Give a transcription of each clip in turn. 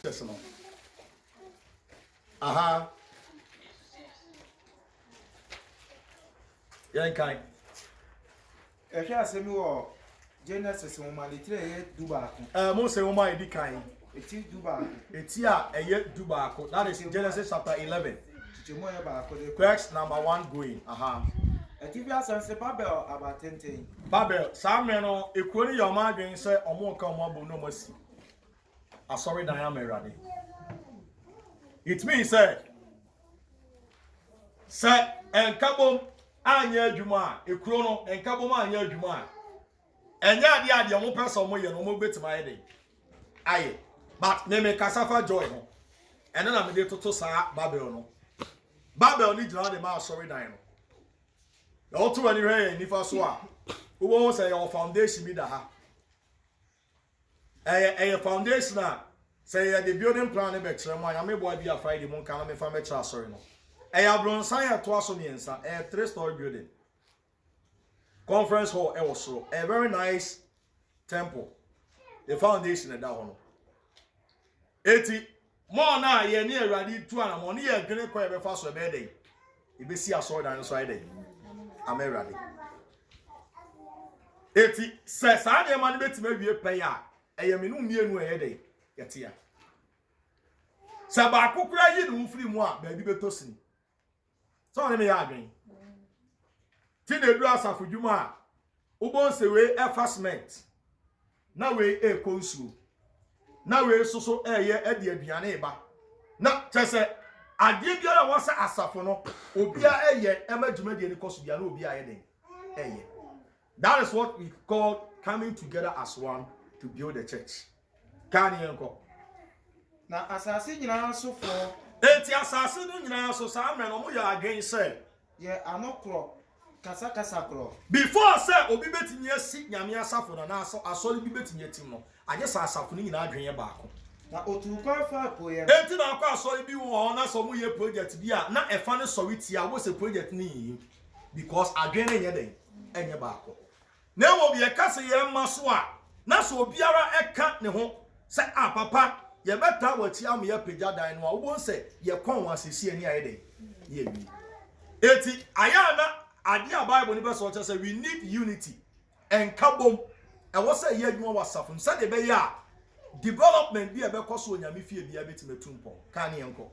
Yes, no. Aha. Yeah, kind. If you say me or Genesis woman, it's Duba. Most say woman is kind. It's Duba. It's here a year Duba. That is Genesis chapter 11. Verse number 1 going. Aha. A TV has a Babel about 10. Babel, some men are equally your margin say or more come up no mercy. I sorry that I am ready. It means say and kabom anya juma e krono en kabom anya juma enya ade ade mo person mo ye no mo betima ye aye but me kasafa joy ho eno na me de toto sa Babel no Babel ni jira de ma sorry dan no o to ani re ni fa so a wo wo say your foundation bi da ha a foundation a say the building plan be kire mo anya me boy bi a Friday mo kan me fa me kira sorry no Bronsan ya to aso miensa a 3-story building conference hall also a very nice temple the foundation e da ho no eti mo na ye ni awrade tu ana mo ni ye gene kwa e be fa so be dey e be si aso dan so ai dey am awrade eti se sa de ma ne betima wie pen ya e ye menu mienu e dey yete ya sa ba kokura yi no mfiri mu a ba bi betosin so ne me ya adwen ti de du asafu dwuma ubon se we effacement na we e konsu na we soso eye ade aduane ba na tese ade biara wo se asafo no obia eye emadwuma de ni koso bia na obia eye den eye that is what we call coming together as one to build a church kan yenko na asase nyina so for eti asase no nyina so sa amre no mo ya adwen se ye anokro kasa kro before say obi betimi asi nyame asafo na aso asori bi betimi atim no anye sa asafo no nyina adwen ye baako na otu kwa fa po ye eti na akwa asori bi wo na so mo ye project bi a na efa ne sori ti a wo se project ni yi because adwen ne ye den enye baako na wo bi e kase ye maso a na so obiara eka ne ho se a papa ye beta wachi am ye pagya dan no a wo se ye kon asesi ani aye den ye bi eti aya na ade a Bible ni be so say we need unity and kabom e wo say ye adwuma wasafo say de be ya development bi e be koso onyame fie bia betimetumpo ka ne yenko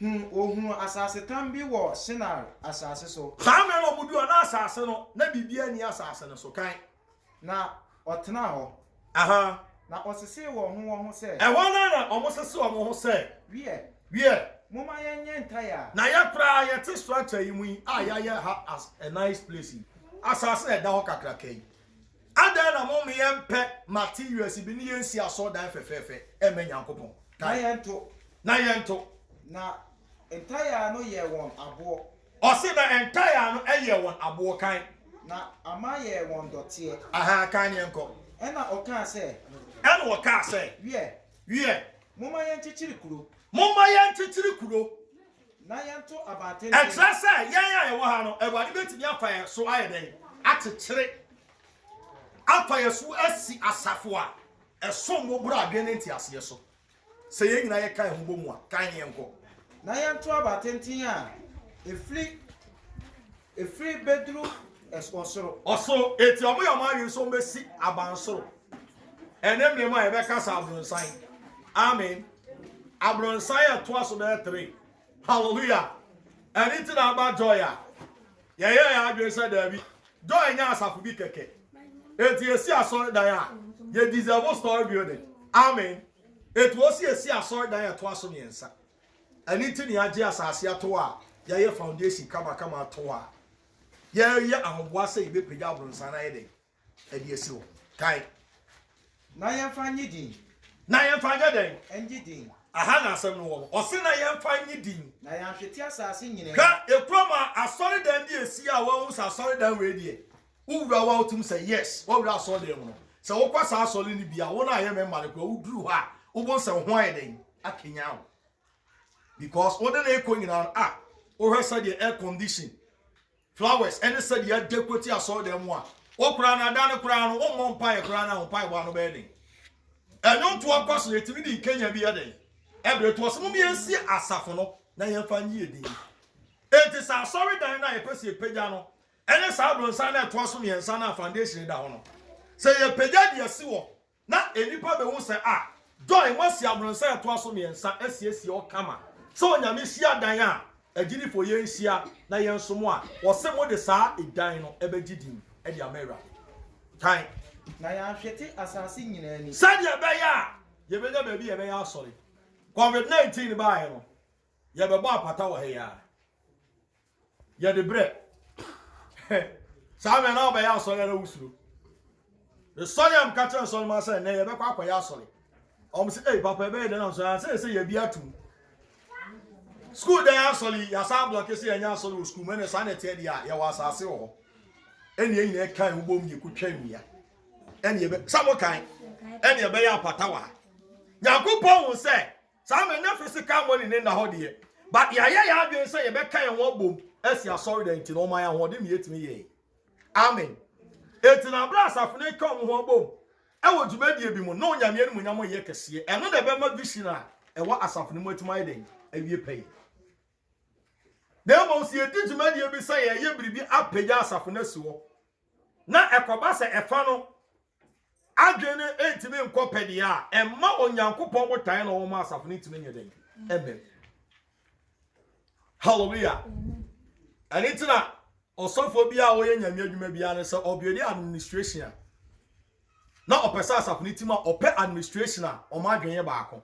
ohun asase tan bi wo Shinar asase so sa me no budu na asase no na bibia ni asase no so kan na otena ho aha na osese wo ho say e wona na omosese wo ho say wie mama yenye ntaya na ya pra ya te structure yi mu a ya ha as a nice place asase e da ho kakra kai ada na mo me yempe materials bi ni yensi aso dan fefefe e me nyankopon na yento na entire no ye won abo o se na entire no e ye won abo kan na ama ye won dotie aha kan yenko e na o kan say e no o kan say wie mama yenchichiri kuro na yento abate extra say yan wo ha no ewade betimi afa so aye den atechire afa ye so asi asafo a eso mo bura adwene nti ase so se ye nyina ye kan ho bomu a kan yenko na yento abate ntin a efri bedru esponsoro oso eti omo yo ma yin so mbesi abansoro enem ne ma ye be kasa abronsan amen abronsan ya to aso be 3 hallelujah anything about joy ya adwe say David joy nya asafo bi keke eti esi asori dan a ye deserve story building amen it was esi asori dan ya to aso miensa anything ya je asase ato a ya ye foundation kama ato a ye ahobwa say be pagya abronsan na ye den edi esi wo kai na yemfa nyidin den enjidin aha na asem no wo o se na yemfa nyidin na yanhweti asase nyine ka ekroma asori dan di esi a wo hu asori dan we die uwura wa otum say yes wo wura asori dan no se wo kwasa asori ni bia wo na aye me mare ko uduru ha wo bon se ho aye den akenya wo because wo de na ekọ nyina wo hwesa the air condition flowers and said you decorate asori dan mu a wo kura na dan kura no wo mo mpa ye kura na mpa ye wa no be den enyo to akwaso etimi di Kenya bi ye den ebre to so me ensi asafo no na yemfa nyi edin enti sa sorry dan na yepese epagya no ene sa abronsan na to so me ensa na foundation da ho no se yepagya de asi wo na enipa be hu se joy masi abronsan to so me ensa asiesi o kama so onyame hia dan a agini fo yenhia na yensomo a wo se mo de sa edan no ebegidin e de amera kan na ya hwete asase nyina ni sadia be ya yebenya ba bi ye be ya asori COVID-19 ba no ye be ba apata wo he ya ye de bre sa me na ba ya asori na wusuro the story am catch on so ma say na ye be kwa akwa ya asori say hey papa be de na so say ye bi atum school dey asori ya sa block say anya asori school me na sa na tie dia ye wa asase wo eni yin e kan ubom ye kutwa nwia eni ye be samo kan eni ye be ya apata wa Yakupon will say, some enough physical money in the hodie, but ya adwin say ye be kan won bom as ya sorry the nti no man ya hode me yetimi ye. Amen. Eti na bra asafune kan won bom. E wo djumadi bi mu no nyame enu nyamo ye kese. Eno de be ma vision a e wo asafune mu atima den awie pay. Na mo si edi djumadi bi say ye biribi apagya asafune si wo. Na ekoba se efa no adwene entime nkopede a emma onyankopon botan na wo ma asafune ntime nyeden amen hallelujah anitina osofo bia wo ye nyame adwuma bia ne se obiodi administration na opesa asafune tima ope administration a o ma adwene baako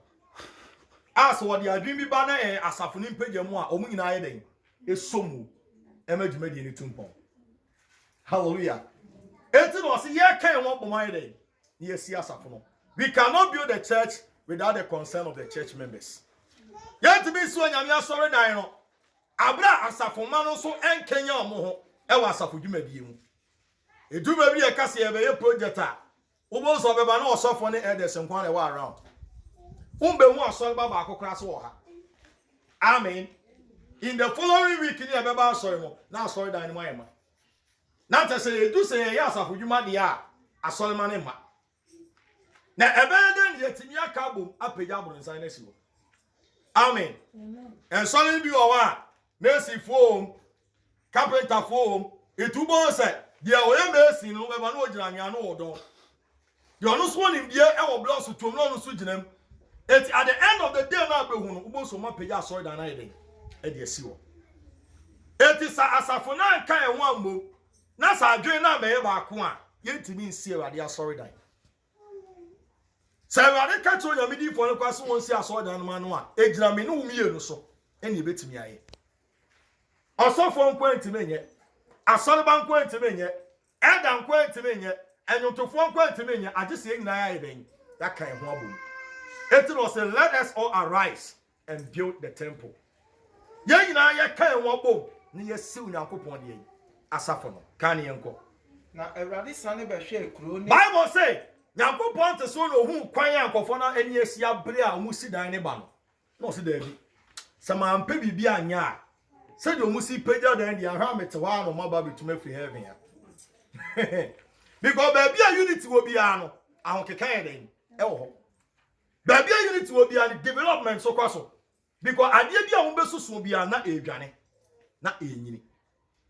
as wo de adwene bi ba na asafune mpagya mu a o mu nyina ye den esomu emadwuma de ni tumpon hallelujah etino o se ye kan wo boman ye den. Yes, we cannot build a church without the consent of the church members. Yet to be so nyame sorry dino. Abra asafoma no so enkenya omo e wa asafo dwumadi mu. Eduma bi e kase e be ye project a. Obo so beba na osofo ne elders nkwan e wa around. Umbe hu asori baba akokra so wo ha. Amen. In the following week ni e beba asori mo na asori dan mo ayema. Na ta say edu say ye asafo dwumadi a asori ma ne ma. Na ebeden yetimi akabom apagya abronsan na siwo. Amen. And something be owa mercy form carpenter form etubo se dia oye mercy no be ba na ogina nya no odo. The onu so nim dia e wo block so tom no so ginam. At the end of the day na behu no ubo so mapagya asori dan na yeden e de siwo. Etisa asafo na kan e ho ambo na sa adwen na be ye ba ko a yentimi nsie wade asori dan. Sawade ka cho nyame di fo no kwaso won si aso dan no anu a ejina me no wumie no so eni betimi aye osofo nko entime nye asore ban nko entime nye eda nko entime nye enyotofo nko entime nye agese nyina aye den that kan ho abom it was say let us all arise and build the temple ye nyina ye kan ho abom ni ye siw nyankopon de asafo no kan ye nko na Awurade sane be hwe kuro ni Bible say Yankopon te so no hu kwan yankofo na eni asia bere a omusi dan ne ba no. No se da bi. Sama ampe bibia anya a. Se de omusi pagya dan dia hwa mete wa no maba betuma free heaven ya. Because baby a unity wo bia no, ahokekan ye den. E wo ho. Baby a unity wo bia ni development so kwaso. Because ade bia wo besusu bia na edwane. Na enyini.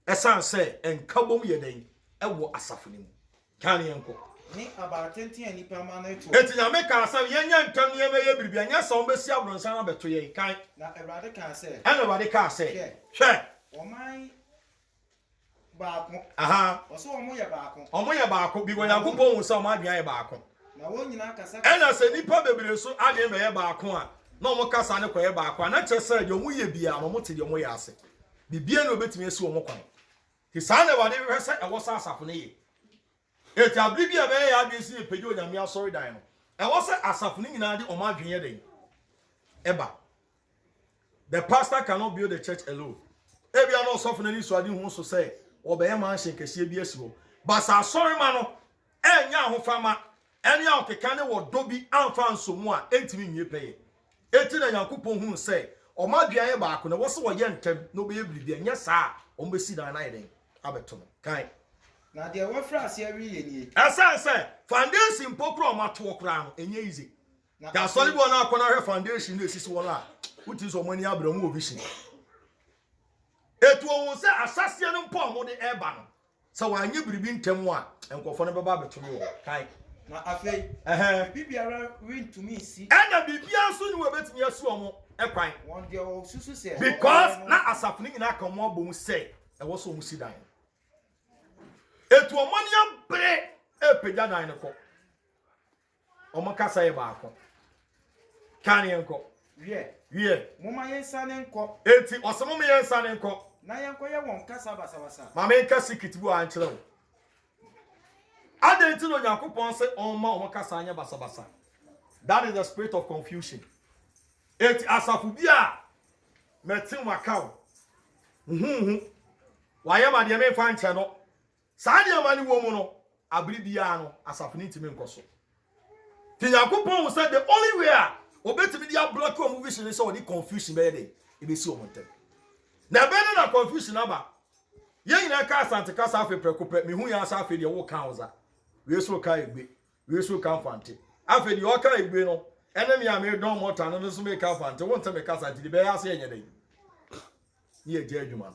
Esan se enkabom ye den. E wo asafo ni mu. Kan ye nko. Ni abatenti anipa ma na eto. Eti na make asa yenya ntam ye me ye bibia nya so mbesi abronsan na beto ye kan. Na Awurade kan se. Ana Awurade kan se. Hwe. Oman baako. Aha. Oso omo ye baako. Omo ye baako bi Yakobon hu se omo adwan ye baako. Na won nyina kasa. Ena se nipa bebere so adwen me ye baako a. Na omo kasa ne koye baako. Na chese de omo ye bia omo te de omo ye ase. Bibia na obetimi esi omo kwan. Ti sa na Awurade hwe se e wo sa asafo ne ye. Eti abribi ebe ya adwesi epegyo nyame asori dan no. E wo se asafo ni nyina de o ma adwen ye den. Eba. The pastor cannot build the church alone. Ebia no sofo na ni so ade hu so say obeye mansion kese bi asiwo. But sa asori ma no enya ahofama ene a okeka ne wo dobi amfa nsomu a entimi nwie peye. Eti na Yakobon hu say o ma adwen ye baako na wo se wo ye ntem no be ebribi enya saa o mbesi dan na ye den abeto no. Kan na de wa fra ase awi ye ni asa foundation pokro ma to okra no enye easy ka solid one akona hwe foundation na esisi won a wuti so mani abramu vision etu won se asase no mpo mo de eba no se wanye biribi ntem a enkofo no beba betumi wo kai na afei bibiara win to me see ena bibia so ni we betumi asu omo ekwan won de o susu se because na asafo ni nyina kan mo abom se e wo so mu si dan etu omani abre epegya dan ne ko omo kasa e ba ko kan yenko wie mama yensa ne nko eti osemo me yensa ne nko na yenko ye won kasa basa mama enka sikiti bu an kire wo adenti no yakopon se onma omo kasa anya basa that is the spirit of confusion eti asafu bia metin wakaw wayama de me fa nche no saa de mani wo mu no abiri bia no asafu ni ntimi nkoso ti yakopon said the only way obetimi dia block o vision so the confusion be dey e be si o montem na be na confusion aba ye nyina ka asante ka sa afi prekope me hu ya sa afi de wo kan oza we so ka egbe we so ka fante afi de o ka egbe no ene me am don mota no so me ka fante won te me ka sa ti be ya se enye dey ye je adwuma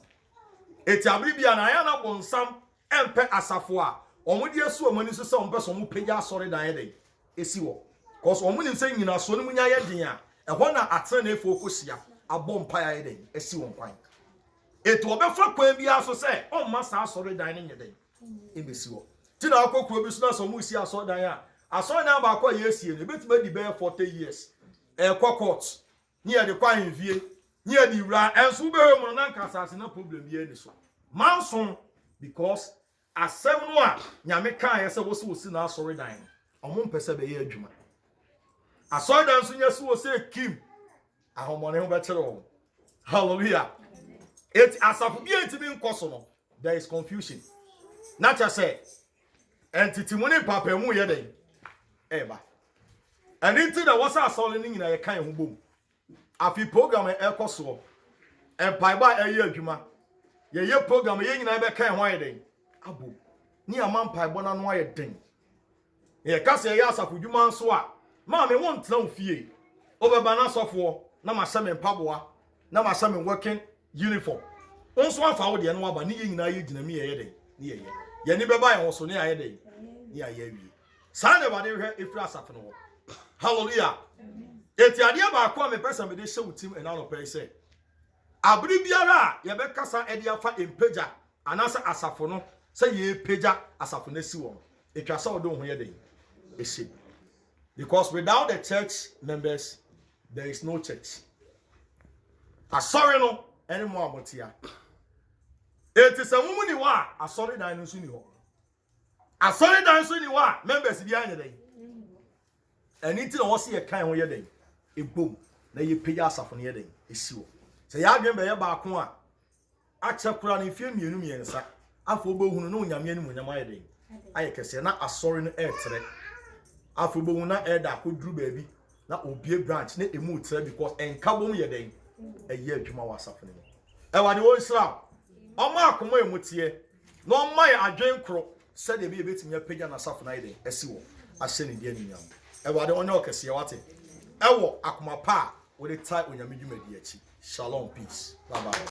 eti abiri bia na ya na bonsam empe asafo a omudi esu omani so se ompe so mo pagya asore dan dey esi wo cause omu nim say nyina so no munya ye den a ehọ na atena na efo kosia abompa ya den esi won kwan eto obefa kwan bia so say o ma sa asore dan ne nyeden ebesi wo ti na akokuro bi so na so mu si asore dan a asore dan ba kwa ye esie ne betima di be 40 years kwa court ni ye de kwa hivie ni ye di wura enso be he mu na nkasa ase na problem bi eni so manson because asem no a nyame kan ye say wo si na asore dan omo mpese be ye adwuma asore dan so nyesu wo say kim ahomone ho be kire wo hallelujah it asafu bi entimi nkoso no there is confusion na cha say entity mo ne papa mu ye den eba and into the was asole ni nyina ye kan ho bom afi program e koso empire ba eye adwuma ye program ye nyina be kan ho ye den abo ni amampa bo na no aye den ye kase ye asafu dwuma nso a ma me won tena ofie obeba na sofo na ma same mpaboa na ma same working uniform onso afa wo de no aba ni ye nyina ye gina mi ye den ni ye ni beba ye wo so ni aye den ni aye wi sa na ba de hwe efra asafu no hallelujah eti ade ba akwa me person me de hye wutim ena no pɛ sɛ abri biara ye be kasa ede afa empeja anasa asafo no sɛ ye peja asafo na si wo etwa sɛ wo do ho ye den esi because without the church members there is no church asori no any more amotia eti sɛ mumu ni wa asori dan no so ni ho asori dan so ni wa members bi anya den eni ti na wo se ye kan ho ye den ebom na ye peja asafo no ye den esi wo sɛ ya adwen be ye ba ko a achakura no fie mienu miensa afọ obohunu no nyame ani munyama ye den aye kese na asori no etre afọ obohunu na eda akoduru baabi na obie branch na emu tre because enkabom ye den eye adwuma wa asafo no e wade wo isra ọma akoma emutie na ọma ye adwen kro sɛ de be betimi apagya na asafo na ye den esi wo ahye ne dia ninyam e wade onye okese ye wate ewo akoma pa wo de tai onyame dwumadi achi shalom peace bye bye